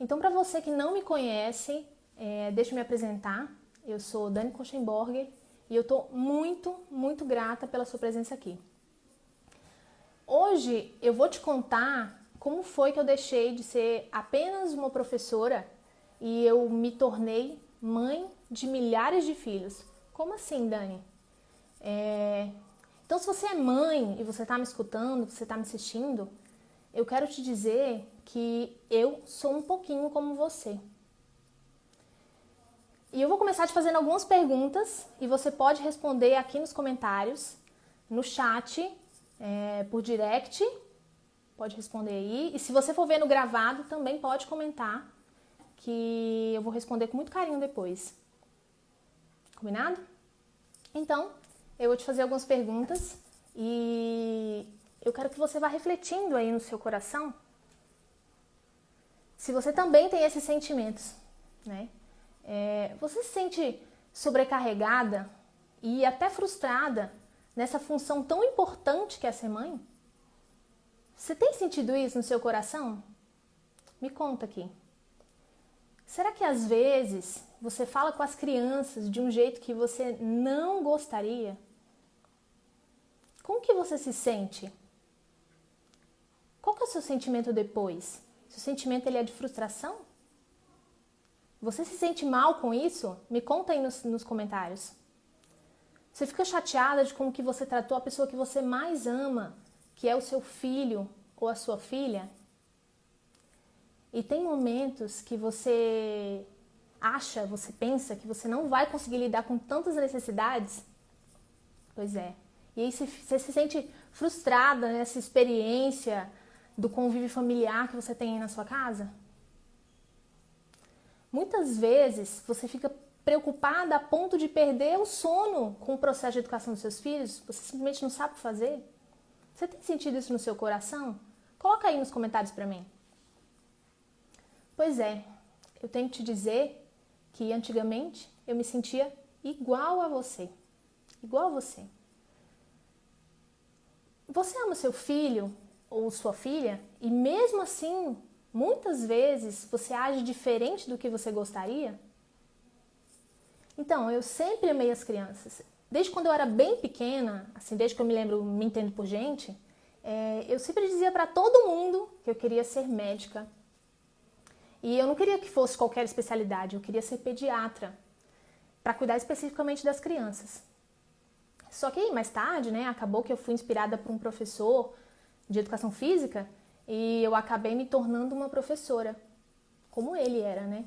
Então, para você que não me conhece, deixa eu me apresentar. Eu sou Dani Koschenborger e eu estou muito, muito grata pela sua presença aqui. Hoje eu vou te contar como foi que eu deixei de ser apenas uma professora e eu me tornei mãe de milhares de filhos. Como assim, Dani? Então, se você é mãe e você está me escutando, você está me assistindo, eu quero te dizer que eu sou um pouquinho como você. E eu vou começar te fazendo algumas perguntas e você pode responder aqui nos comentários, no chat, por direct, pode responder aí. E se você for vendo gravado, também pode comentar, que eu vou responder com muito carinho depois. Combinado? Então, eu vou te fazer algumas perguntas e eu quero que você vá refletindo aí no seu coração se você também tem esses sentimentos, né? Você se sente sobrecarregada e até frustrada nessa função tão importante que é ser mãe? Você tem sentido isso no seu coração? Me conta aqui. Será que às vezes você fala com as crianças de um jeito que você não gostaria? Como que você se sente? Qual que é o seu sentimento depois? Seu sentimento ele é de frustração? Você se sente mal com isso? Me conta aí nos comentários. Você fica chateada de como que você tratou a pessoa que você mais ama, que é o seu filho ou a sua filha? E tem momentos que você você pensa que você não vai conseguir lidar com tantas necessidades? Pois é. E aí você se sente frustrada nessa experiência do convívio familiar que você tem aí na sua casa? Muitas vezes você fica preocupada a ponto de perder o sono com o processo de educação dos seus filhos? Você simplesmente não sabe fazer? Você tem sentido isso no seu coração? Coloca aí nos comentários para mim. Pois é, eu tenho que te dizer que antigamente eu me sentia igual a você. Igual a você. Você ama seu filho ou sua filha e mesmo assim, muitas vezes você age diferente do que você gostaria? Então, eu sempre amei as crianças. Desde quando eu era bem pequena, assim, desde que eu me lembro, me entendo por gente, eu sempre dizia para todo mundo que eu queria ser médica. E eu não queria que fosse qualquer especialidade, eu queria ser pediatra, para cuidar especificamente das crianças. Só que mais tarde, né, acabou que eu fui inspirada por um professor de educação física e eu acabei me tornando uma professora, como ele era, né?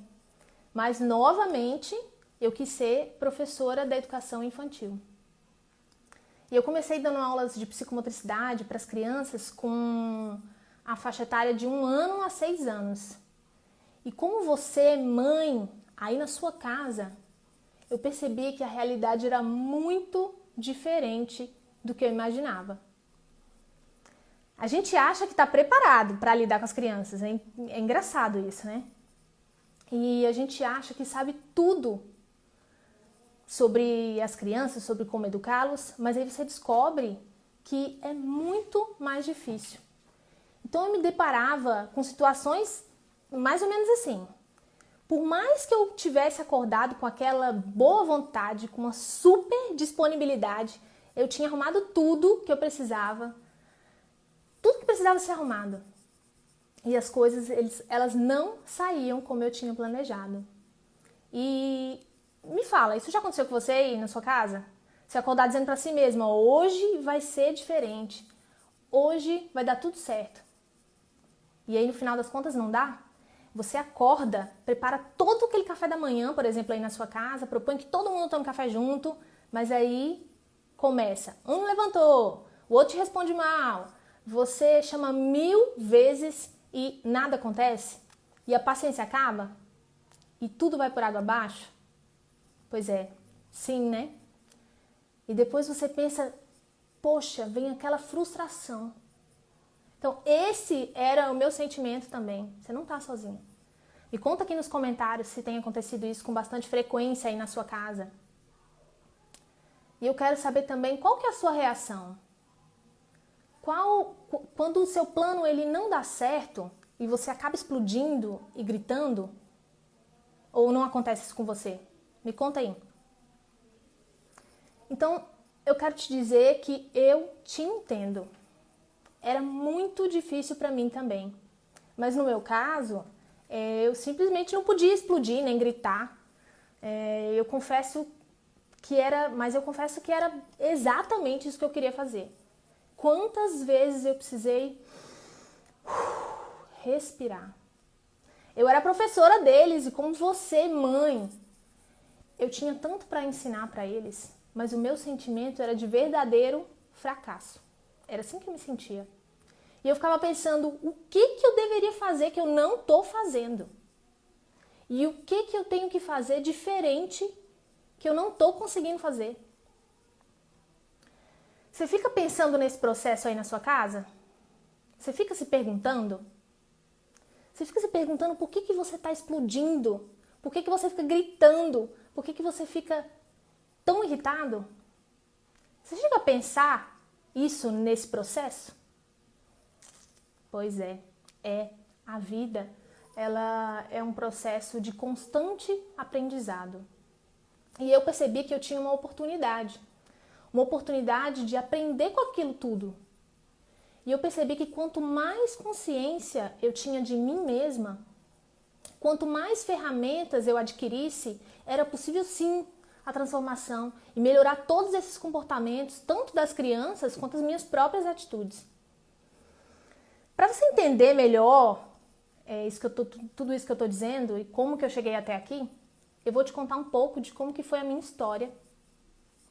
Mas novamente eu quis ser professora da educação infantil. E eu comecei dando aulas de psicomotricidade para as crianças com a faixa etária de 1 ano a 6 anos. E como você, mãe, aí na sua casa, eu percebi que a realidade era muito diferente do que eu imaginava. A gente acha que está preparado para lidar com as crianças, é engraçado isso, né? E a gente acha que sabe tudo sobre as crianças, sobre como educá-los, mas aí você descobre que é muito mais difícil. Então eu me deparava com situações mais ou menos assim. Por mais que eu tivesse acordado com aquela boa vontade, com uma super disponibilidade, eu tinha arrumado tudo que eu precisava, tudo que precisava ser arrumado. E as coisas, elas não saíam como eu tinha planejado. E me fala, isso já aconteceu com você aí na sua casa? Você acordar dizendo para si mesma, hoje vai ser diferente, hoje vai dar tudo certo. E aí no final das contas não dá? Você acorda, prepara todo aquele café da manhã, por exemplo, aí na sua casa, propõe que todo mundo tome café junto, mas aí começa. Um levantou, o outro te responde mal, você chama 1000 vezes e nada acontece? E a paciência acaba? E tudo vai por água abaixo? Pois é, sim, né? E depois você pensa, poxa, vem aquela frustração. Então, esse era o meu sentimento também. Você não está sozinho. Me conta aqui nos comentários se tem acontecido isso com bastante frequência aí na sua casa. E eu quero saber também qual que é a sua reação. Quando o seu plano ele não dá certo, e você acaba explodindo e gritando? Ou não acontece isso com você? Me conta aí. Então, eu quero te dizer que eu te entendo. Era muito difícil para mim também. Mas no meu caso, eu simplesmente não podia explodir, nem gritar. Eu confesso que era exatamente isso que eu queria fazer. Quantas vezes eu precisei respirar. Eu era professora deles e como você, mãe, eu tinha tanto para ensinar para eles, mas o meu sentimento era de verdadeiro fracasso. Era assim que eu me sentia. E eu ficava pensando, o que eu deveria fazer que eu não estou fazendo? E o que eu tenho que fazer diferente que eu não estou conseguindo fazer? Você fica pensando nesse processo aí na sua casa? Você fica se perguntando? Você fica se perguntando por que você está explodindo? Por que você fica gritando? Por que você fica tão irritado? Você chega a pensar isso nesse processo? Pois é, a vida, ela é um processo de constante aprendizado. E eu percebi que eu tinha uma oportunidade de aprender com aquilo tudo. E eu percebi que quanto mais consciência eu tinha de mim mesma, quanto mais ferramentas eu adquirisse, era possível sim a transformação e melhorar todos esses comportamentos, tanto das crianças quanto as minhas próprias atitudes. Para você entender melhor tudo isso que eu estou dizendo e como que eu cheguei até aqui, eu vou te contar um pouco de como que foi a minha história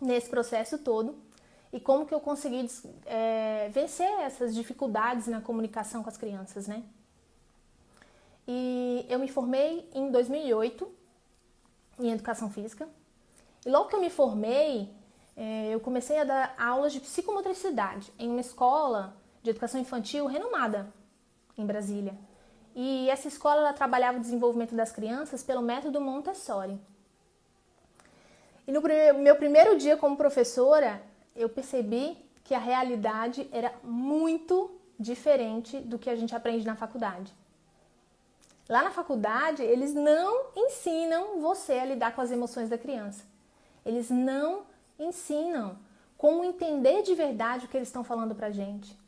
nesse processo todo e como que eu consegui vencer essas dificuldades na comunicação com as crianças, né? E eu me formei em 2008 em Educação Física. E logo que eu me formei, eu comecei a dar aulas de psicomotricidade em uma escola de educação infantil renomada em Brasília. E essa escola ela trabalhava o desenvolvimento das crianças pelo método Montessori. E no meu primeiro dia como professora, eu percebi que a realidade era muito diferente do que a gente aprende na faculdade. Lá na faculdade, eles não ensinam você a lidar com as emoções da criança. Eles não ensinam como entender de verdade o que eles estão falando pra gente.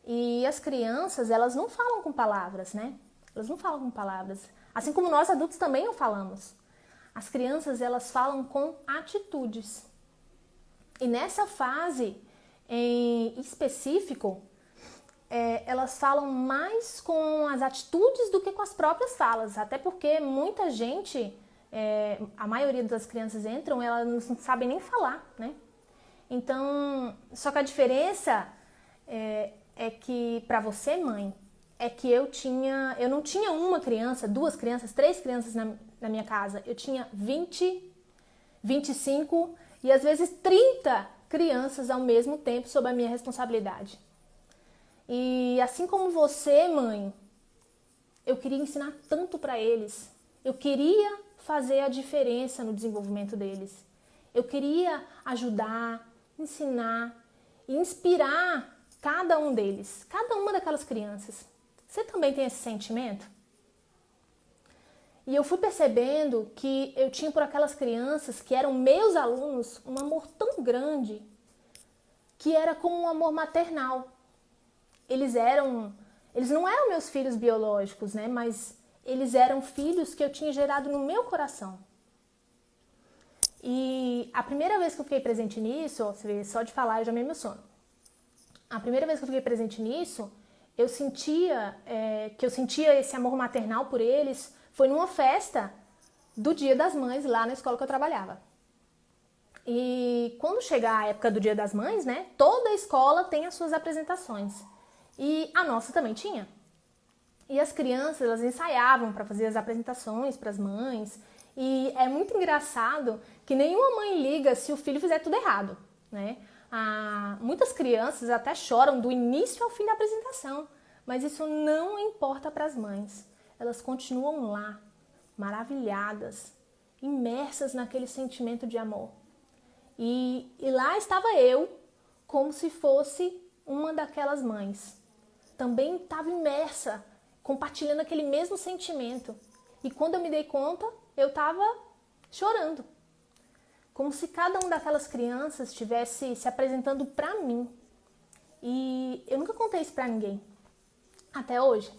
E as crianças, elas não falam com palavras, né? Elas não falam com palavras. Assim como nós adultos também não falamos. As crianças, elas falam com atitudes. E nessa fase, em específico, elas falam mais com as atitudes do que com as próprias falas. Até porque muita gente, a maioria das crianças entram, elas não sabem nem falar, né? Então, só que a diferença é que para você, mãe, é que eu não tinha uma criança, duas crianças, três crianças na minha casa. Eu tinha 20, 25 e às vezes 30 crianças ao mesmo tempo sob a minha responsabilidade. E assim como você, mãe, eu queria ensinar tanto para eles. Eu queria fazer a diferença no desenvolvimento deles. Eu queria ajudar, ensinar e inspirar cada um deles, cada uma daquelas crianças. Você também tem esse sentimento? E eu fui percebendo que eu tinha por aquelas crianças que eram meus alunos um amor tão grande que era como um amor maternal. Eles não eram meus filhos biológicos, né? Mas eles eram filhos que eu tinha gerado no meu coração. E a primeira vez que eu fiquei presente nisso, só de falar eu já me emociono. A primeira vez que eu fiquei presente nisso, eu sentia esse amor maternal por eles, foi numa festa do Dia das Mães lá na escola que eu trabalhava. E quando chegar a época do Dia das Mães, né, toda a escola tem as suas apresentações. E a nossa também tinha. E as crianças, elas ensaiavam para fazer as apresentações para as mães. E é muito engraçado que nenhuma mãe liga se o filho fizer tudo errado, né? Muitas crianças até choram do início ao fim da apresentação, mas isso não importa para as mães. Elas continuam lá, maravilhadas, imersas naquele sentimento de amor. E lá estava eu, como se fosse uma daquelas mães. Também estava imersa compartilhando aquele mesmo sentimento. E quando eu me dei conta, eu estava chorando. Como se cada uma daquelas crianças estivesse se apresentando para mim. E eu nunca contei isso para ninguém, até hoje.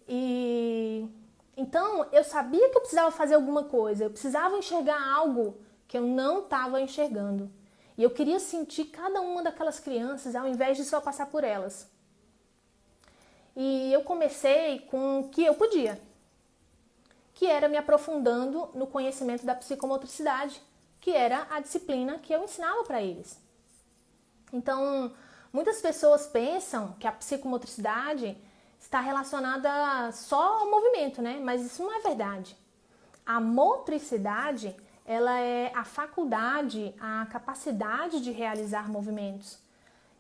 E então eu sabia que eu precisava fazer alguma coisa, eu precisava enxergar algo que eu não estava enxergando. E eu queria sentir cada uma daquelas crianças ao invés de só passar por elas. E eu comecei com o que eu podia, que era me aprofundando no conhecimento da psicomotricidade, que era a disciplina que eu ensinava para eles. Então, muitas pessoas pensam que a psicomotricidade está relacionada só ao movimento, né? Mas isso não é verdade. A motricidade, ela é a faculdade, a capacidade de realizar movimentos,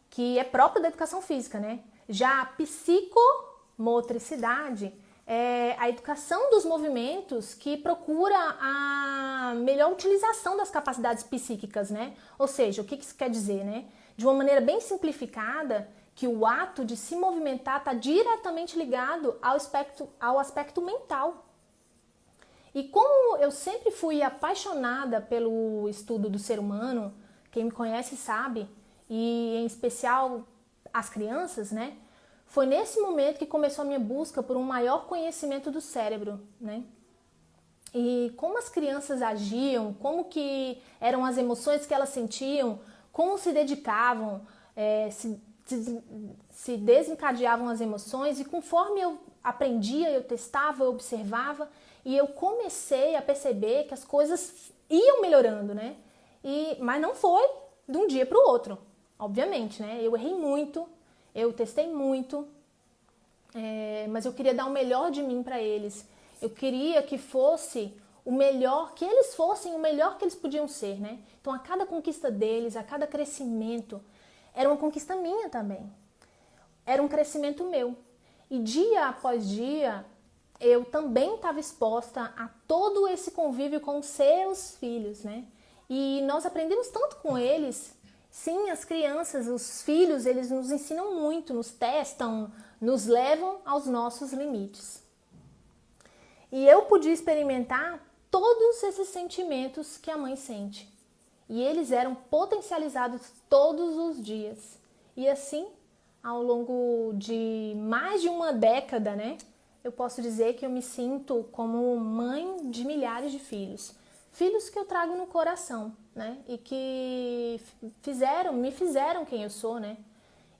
que é própria da educação física, né? Já a psicomotricidade é a educação dos movimentos que procura a melhor utilização das capacidades psíquicas, né? Ou seja, o que isso quer dizer, né? De uma maneira bem simplificada, que o ato de se movimentar está diretamente ligado ao aspecto mental. E como eu sempre fui apaixonada pelo estudo do ser humano, quem me conhece sabe, e em especial as crianças, né? Foi nesse momento que começou a minha busca por um maior conhecimento do cérebro, né? E como as crianças agiam, como que eram as emoções que elas sentiam, como se dedicavam, se desencadeavam as emoções, e conforme eu aprendia, eu testava, eu observava, e eu comecei a perceber que as coisas iam melhorando, né? Mas não foi de um dia para o outro, obviamente, né? Eu errei muito, eu testei muito, mas eu queria dar o melhor de mim para eles. Eu queria que fosse o melhor, que eles fossem o melhor que eles podiam ser, né? Então, a cada conquista deles, a cada crescimento, era uma conquista minha também. Era um crescimento meu. E dia após dia, eu também estava exposta a todo esse convívio com os seus filhos, né? E nós aprendemos tanto com eles. Sim, as crianças, os filhos, eles nos ensinam muito, nos testam, nos levam aos nossos limites. E eu podia experimentar todos esses sentimentos que a mãe sente. E eles eram potencializados todos os dias. E assim, ao longo de mais de uma década, né? Eu posso dizer que eu me sinto como mãe de milhares de filhos. Filhos que eu trago no coração, né? E que me fizeram quem eu sou, né?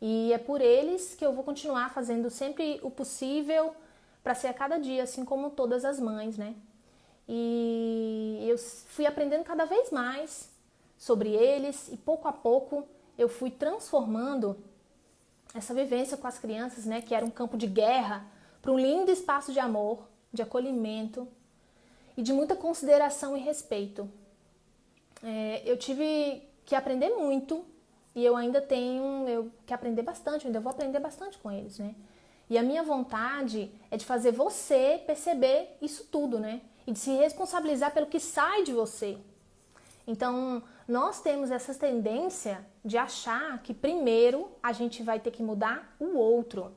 E é por eles que eu vou continuar fazendo sempre o possível para ser a cada dia, assim como todas as mães, né? E eu fui aprendendo cada vez mais sobre eles e pouco a pouco eu fui transformando essa vivência com as crianças, né? Que era um campo de guerra, para um lindo espaço de amor, de acolhimento e de muita consideração e respeito. Eu tive que aprender muito e eu ainda tenho que aprender bastante, eu ainda vou aprender bastante com eles, né? E a minha vontade é de fazer você perceber isso tudo, né? E de se responsabilizar pelo que sai de você. Então, nós temos essa tendência de achar que primeiro a gente vai ter que mudar o outro.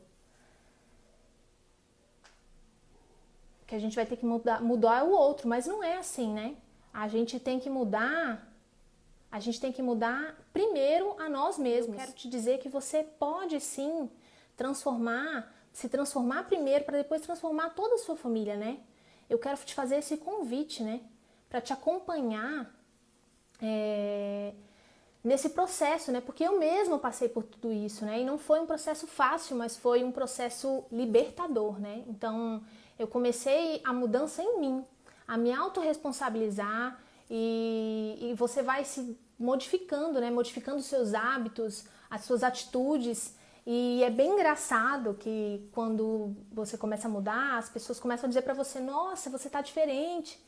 Que a gente vai ter que mudar o outro, mas não é assim, né? A gente tem que mudar primeiro a nós mesmos. Eu quero te dizer que você pode sim se transformar primeiro para depois transformar toda a sua família, né? Eu quero te fazer esse convite, né? Para te acompanhar nesse processo, né? Porque eu mesma passei por tudo isso, né? E não foi um processo fácil, mas foi um processo libertador, né? Então, eu comecei a mudança em mim, a me autorresponsabilizar e você vai se modificando, né? Modificando os seus hábitos, as suas atitudes. E é bem engraçado que quando você começa a mudar, as pessoas começam a dizer pra você: nossa, você tá diferente,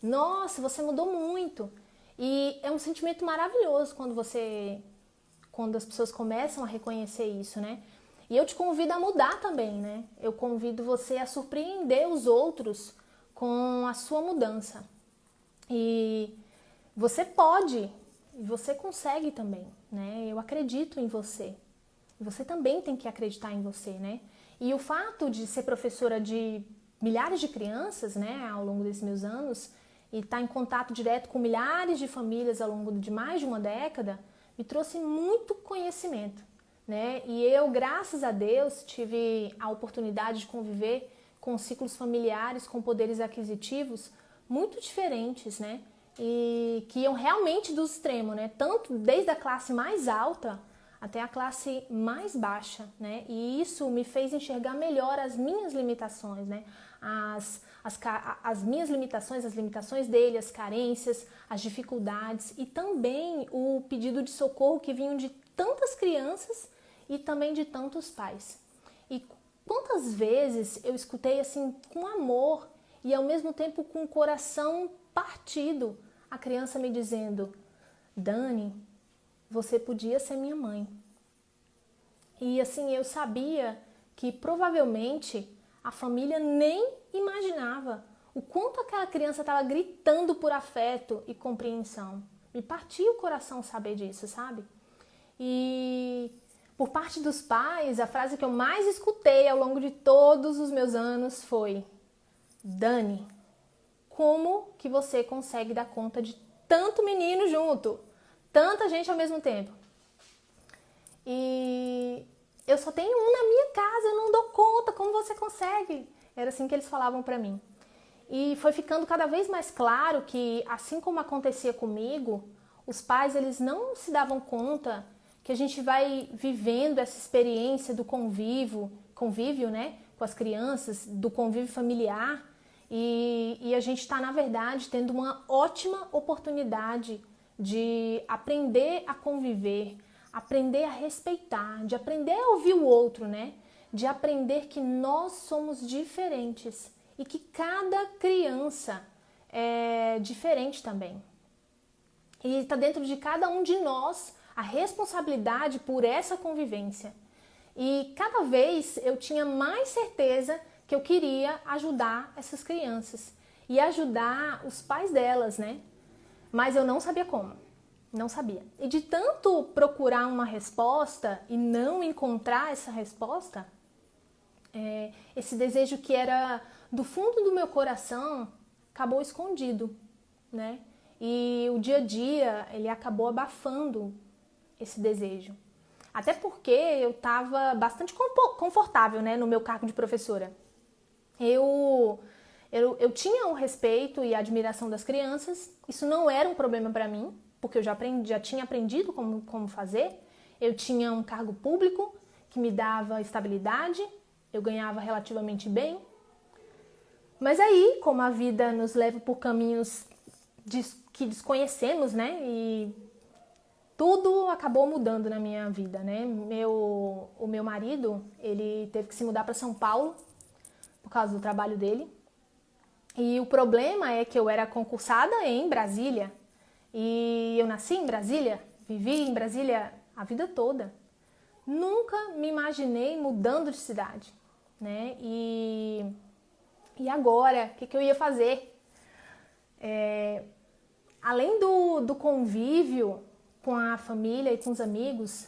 nossa, você mudou muito. E é um sentimento maravilhoso quando as pessoas começam a reconhecer isso, né? E eu te convido a mudar também, né? Eu convido você a surpreender os outros com a sua mudança. E você pode, e você consegue também, né? Eu acredito em você. Você também tem que acreditar em você, né? E o fato de ser professora de milhares de crianças, né, ao longo desses meus anos, e estar em contato direto com milhares de famílias ao longo de mais de uma década, me trouxe muito conhecimento, né? E eu, graças a Deus, tive a oportunidade de conviver com ciclos familiares com poderes aquisitivos muito diferentes, né? E que iam realmente do extremo, né? Tanto desde a classe mais alta até a classe mais baixa, né? E isso me fez enxergar melhor as minhas limitações, né? As minhas limitações, as limitações dele, as carências, as dificuldades e também o pedido de socorro que vinham de tantas crianças e também de tantos pais. E quantas vezes eu escutei assim com amor e ao mesmo tempo com o coração partido a criança me dizendo: Dani, você podia ser minha mãe. E assim, eu sabia que provavelmente a família nem imaginava o quanto aquela criança estava gritando por afeto e compreensão. Me partia o coração saber disso, sabe? E por parte dos pais, a frase que eu mais escutei ao longo de todos os meus anos foi: Dani, como que você consegue dar conta de tanto menino junto? Tanta gente ao mesmo tempo. E eu só tenho um na minha casa, eu não dou conta, como você consegue? Era assim que eles falavam pra mim. E foi ficando cada vez mais claro que, assim como acontecia comigo, os pais eles não se davam conta que a gente vai vivendo essa experiência do convívio, né, com as crianças, do convívio familiar, e a gente está, na verdade, tendo uma ótima oportunidade de aprender a conviver, aprender a respeitar, de aprender a ouvir o outro, né? De aprender que nós somos diferentes e que cada criança é diferente também. E está dentro de cada um de nós a responsabilidade por essa convivência. E cada vez eu tinha mais certeza que eu queria ajudar essas crianças e ajudar os pais delas, né? Mas eu não sabia como. Não sabia. E de tanto procurar uma resposta e não encontrar essa resposta, esse desejo que era do fundo do meu coração acabou escondido, né? E o dia a dia, ele acabou abafando esse desejo. Até porque eu estava bastante confortável, né, no meu cargo de professora. Eu tinha o respeito e a admiração das crianças, isso não era um problema para mim, porque eu já tinha aprendido como fazer. Eu tinha um cargo público que me dava estabilidade, eu ganhava relativamente bem. Mas aí, como a vida nos leva por caminhos que desconhecemos, né? E tudo acabou mudando na minha vida, né? O meu marido, ele teve que se mudar para São Paulo por causa do trabalho dele. E o problema é que eu era concursada em Brasília. E eu nasci em Brasília, vivi em Brasília a vida toda. Nunca me imaginei mudando de cidade, né? E agora, o que eu ia fazer? Além do convívio com a família e com os amigos,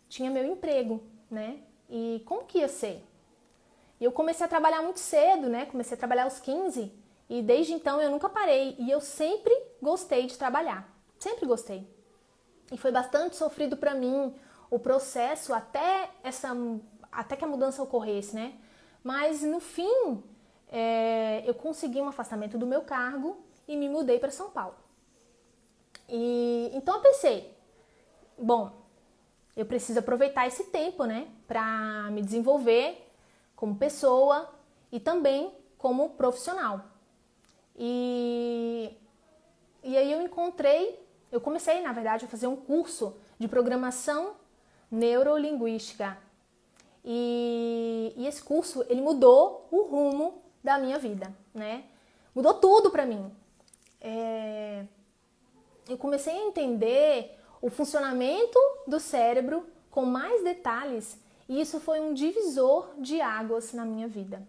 tinha meu emprego, né? E como que ia ser? E eu comecei a trabalhar muito cedo, né? Comecei a trabalhar aos 15 e desde então eu nunca parei. E eu sempre gostei de trabalhar, sempre gostei. E foi bastante sofrido para mim o processo até que a mudança ocorresse, né? Mas no fim, eu consegui um afastamento do meu cargo e me mudei para São Paulo. E então eu pensei, bom, eu preciso aproveitar esse tempo, né, para me desenvolver como pessoa e também como profissional. E aí eu comecei, na verdade, a fazer um curso de programação neurolinguística. E esse curso, ele mudou o rumo da minha vida, né? Mudou tudo para mim. Eu comecei a entender o funcionamento do cérebro com mais detalhes e isso foi um divisor de águas na minha vida,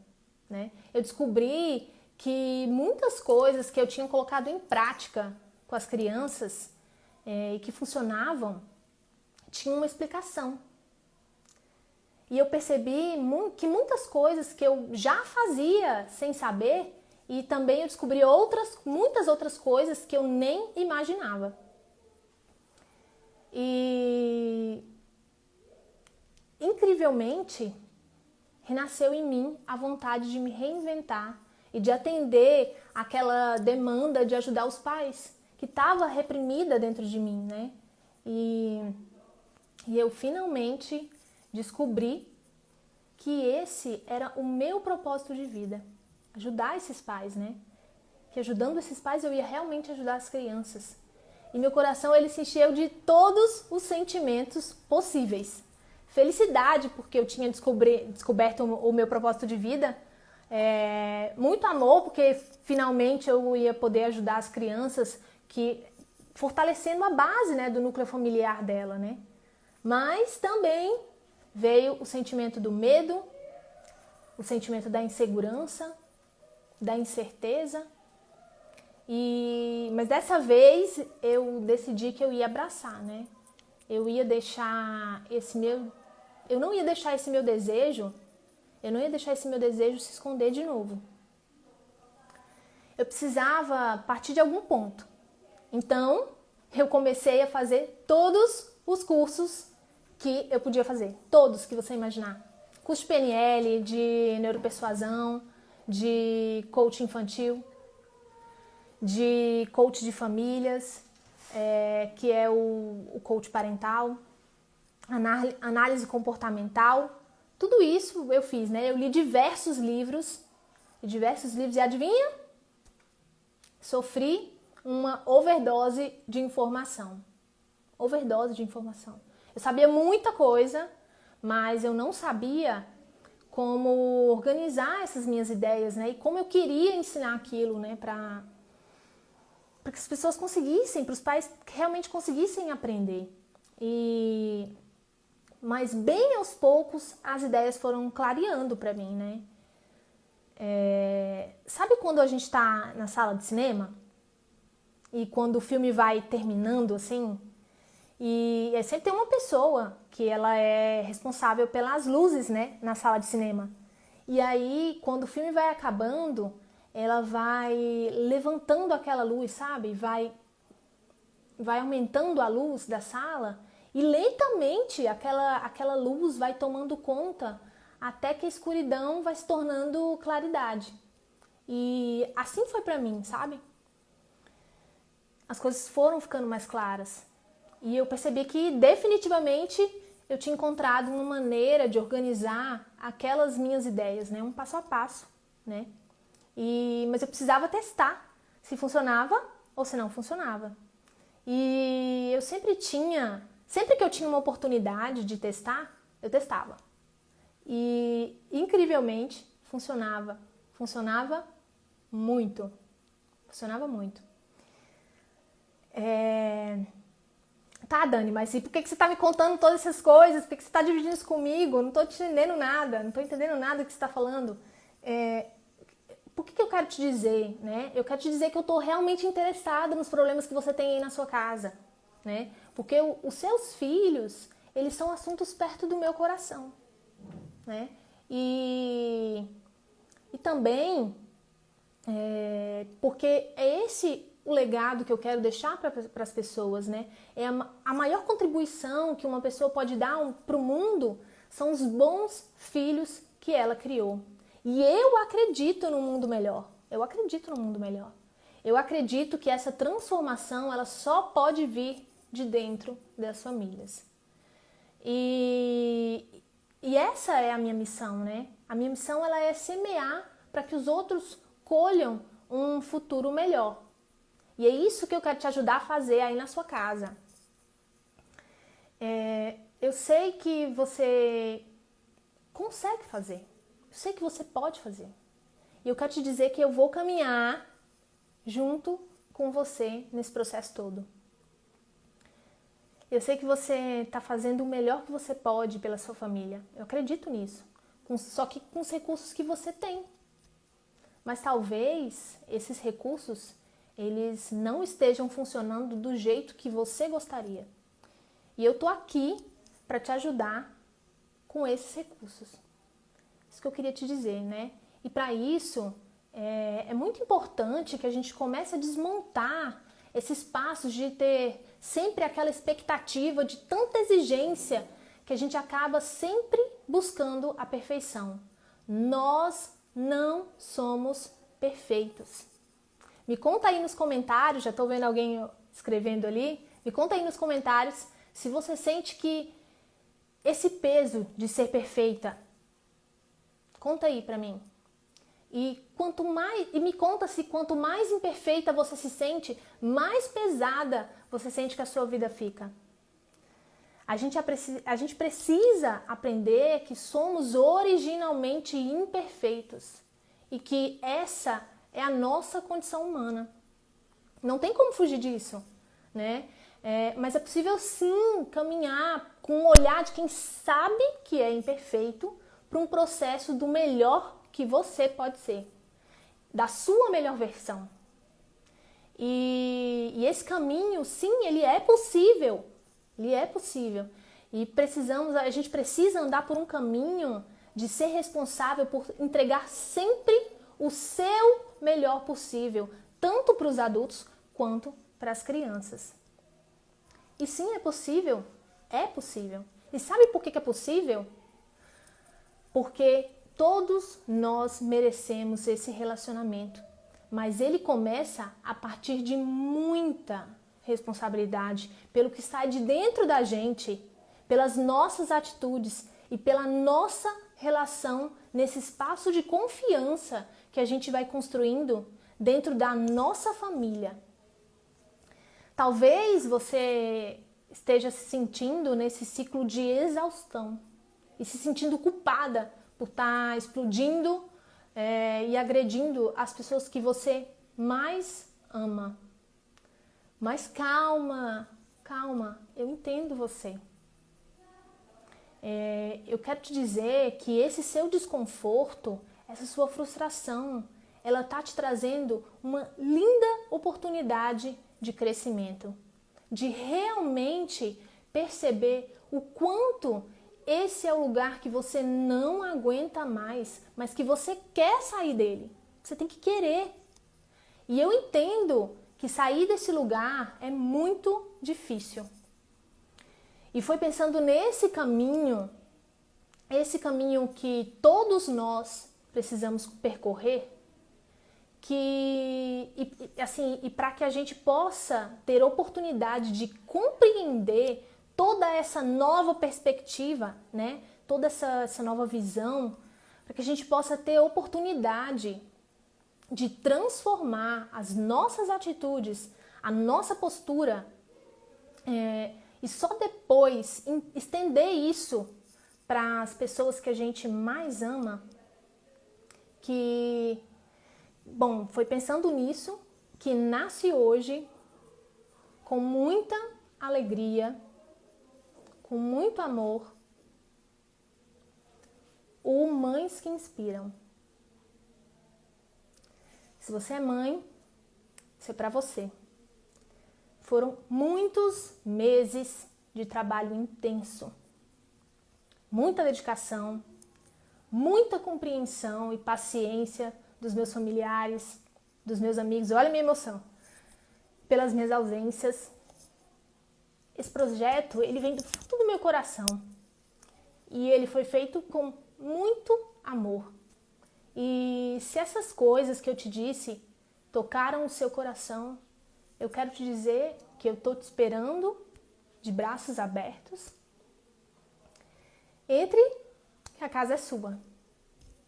né? Eu descobri que muitas coisas que eu tinha colocado em prática com as crianças e que funcionavam tinham uma explicação. E eu percebi que muitas coisas que eu já fazia sem saber, e também eu descobri muitas outras coisas que eu nem imaginava. E incrivelmente, renasceu em mim a vontade de me reinventar e de atender aquela demanda de ajudar os pais, que estava reprimida dentro de mim, né? E eu finalmente descobri que esse era o meu propósito de vida, ajudar esses pais, né? Que ajudando esses pais eu ia realmente ajudar as crianças. E meu coração, ele se encheu de todos os sentimentos possíveis. Felicidade, porque eu tinha descoberto o meu propósito de vida. Muito amor, porque finalmente eu ia poder ajudar as crianças, fortalecendo a base, né, do núcleo familiar dela, né? Mas também veio o sentimento do medo, o sentimento da insegurança, da incerteza. Mas dessa vez eu decidi que eu ia abraçar, né? Eu não ia deixar esse meu desejo se esconder de novo. Eu precisava partir de algum ponto. Então, eu comecei a fazer todos os cursos que eu podia fazer. Todos que você imaginar. Curso de PNL, de neuropersuasão, de coaching infantil, de coach de famílias, que é o coach parental, análise comportamental. Tudo isso eu fiz, né? Eu li diversos livros e adivinha? Sofri uma overdose de informação. Eu sabia muita coisa, mas eu não sabia como organizar essas minhas ideias, né? E como eu queria ensinar aquilo, né? Para que as pessoas conseguissem, para os pais realmente conseguissem aprender. Mas bem aos poucos as ideias foram clareando para mim, né? Sabe quando a gente está na sala de cinema e quando o filme vai terminando assim? E sempre tem uma pessoa que ela é responsável pelas luzes, né, na sala de cinema. E aí, quando o filme vai acabando, ela vai levantando aquela luz, sabe? Vai aumentando a luz da sala e lentamente aquela luz vai tomando conta até que a escuridão vai se tornando claridade. E assim foi pra mim, sabe? As coisas foram ficando mais claras. E eu percebi que definitivamente eu tinha encontrado uma maneira de organizar aquelas minhas ideias, né? Um passo a passo, né? Mas eu precisava testar se funcionava ou se não funcionava. E eu sempre que eu tinha uma oportunidade de testar, eu testava. E incrivelmente funcionava muito. Tá, Dani, mas e por que você tá me contando todas essas coisas? Por que você tá dividindo isso comigo? Eu não tô entendendo nada, do que você tá falando. Por que eu quero te dizer, né? Eu quero te dizer que eu tô realmente interessada nos problemas que você tem aí na sua casa, né? Porque os seus filhos, eles são assuntos perto do meu coração, né? E também porque é esse o legado que eu quero deixar para as pessoas, né? A maior contribuição que uma pessoa pode dar para o mundo são os bons filhos que ela criou. E eu acredito no mundo melhor. Eu acredito que essa transformação ela só pode vir de dentro das famílias. E essa é a minha missão, né? A minha missão ela é semear para que os outros colham um futuro melhor. E é isso que eu quero te ajudar a fazer aí na sua casa. Eu sei que você consegue fazer. Eu sei que você pode fazer. E eu quero te dizer que eu vou caminhar junto com você nesse processo todo. Eu sei que você está fazendo o melhor que você pode pela sua família. Eu acredito nisso. Só que com os recursos que você tem. Mas talvez esses recursos eles não estejam funcionando do jeito que você gostaria. E eu tô aqui para te ajudar com esses recursos. Isso que eu queria te dizer, né? E para isso, é muito importante que a gente comece a desmontar esses passos de ter sempre aquela expectativa de tanta exigência que a gente acaba sempre buscando a perfeição. Nós não somos perfeitos. Me conta aí nos comentários, já estou vendo alguém escrevendo ali, me conta aí nos comentários se você sente que esse peso de ser perfeita, conta aí pra mim. E me conta se quanto mais imperfeita você se sente, mais pesada você sente que a sua vida fica. A gente precisa aprender que somos originalmente imperfeitos e que essa é a nossa condição humana. Não tem como fugir disso, né? Mas é possível sim caminhar com o olhar de quem sabe que é imperfeito para um processo do melhor que você pode ser, da sua melhor versão. E esse caminho, sim, ele é possível. Ele é possível. E a gente precisa andar por um caminho de ser responsável por entregar sempre o seu melhor possível, tanto para os adultos quanto para as crianças. E sim, é possível. É possível. E sabe por que é possível? Porque todos nós merecemos esse relacionamento, mas ele começa a partir de muita responsabilidade pelo que sai de dentro da gente, pelas nossas atitudes e pela nossa relação nesse espaço de confiança que a gente vai construindo dentro da nossa família. Talvez você esteja se sentindo nesse ciclo de exaustão e se sentindo culpada por estar explodindo e agredindo as pessoas que você mais ama. Mas calma, eu entendo você. Eu quero te dizer que esse seu desconforto, essa sua frustração, ela está te trazendo uma linda oportunidade de crescimento, de realmente perceber o quanto esse é o lugar que você não aguenta mais, mas que você quer sair dele. Você tem que querer. E eu entendo que sair desse lugar é muito difícil. E foi pensando nesse caminho, esse caminho que todos nós precisamos percorrer, e para que a gente possa ter oportunidade de compreender toda essa nova perspectiva, né? Toda essa nova visão, para que a gente possa ter oportunidade de transformar as nossas atitudes, a nossa postura, e só depois estender isso para as pessoas que a gente mais ama, foi pensando nisso que nasce hoje com muita alegria, com muito amor, o Mães que Inspiram. Se você é mãe, isso é para você. Foram muitos meses de trabalho intenso, muita dedicação, muita compreensão e paciência dos meus familiares, dos meus amigos. Olha a minha emoção. Pelas minhas ausências. Esse projeto, ele vem do fundo do meu coração. E ele foi feito com muito amor. E se essas coisas que eu te disse tocaram o seu coração, eu quero te dizer que eu estou te esperando de braços abertos. Entre, que a casa é sua,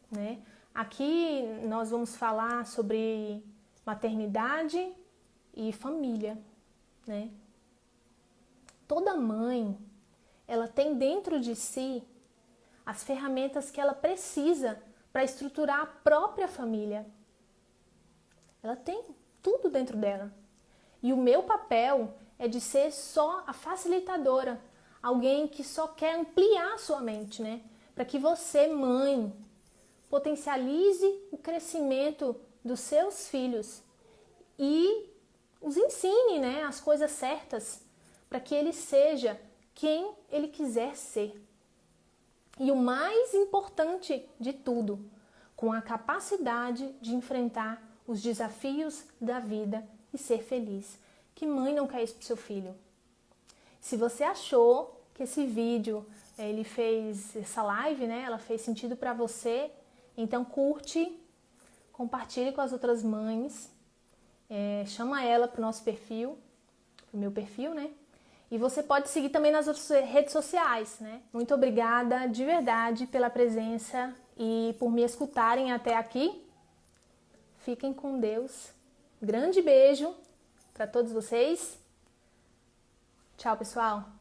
né? Aqui nós vamos falar sobre maternidade e família, né? Toda mãe, ela tem dentro de si as ferramentas que ela precisa para estruturar a própria família. Ela tem tudo dentro dela. E o meu papel é de ser só a facilitadora, alguém que só quer ampliar a sua mente, né? Para que você, mãe, potencialize o crescimento dos seus filhos e os ensine, né, as coisas certas, para que ele seja quem ele quiser ser. E o mais importante de tudo, com a capacidade de enfrentar os desafios da vida e ser feliz. Que mãe não quer isso para o seu filho? Se você achou que esse vídeo, ele fez essa live, né? Ela fez sentido para você, então curte, compartilhe com as outras mães, chama ela para o nosso perfil, pro meu perfil, né? E você pode seguir também nas outras redes sociais, né? Muito obrigada de verdade pela presença e por me escutarem até aqui. Fiquem com Deus. Grande beijo para todos vocês. Tchau, pessoal.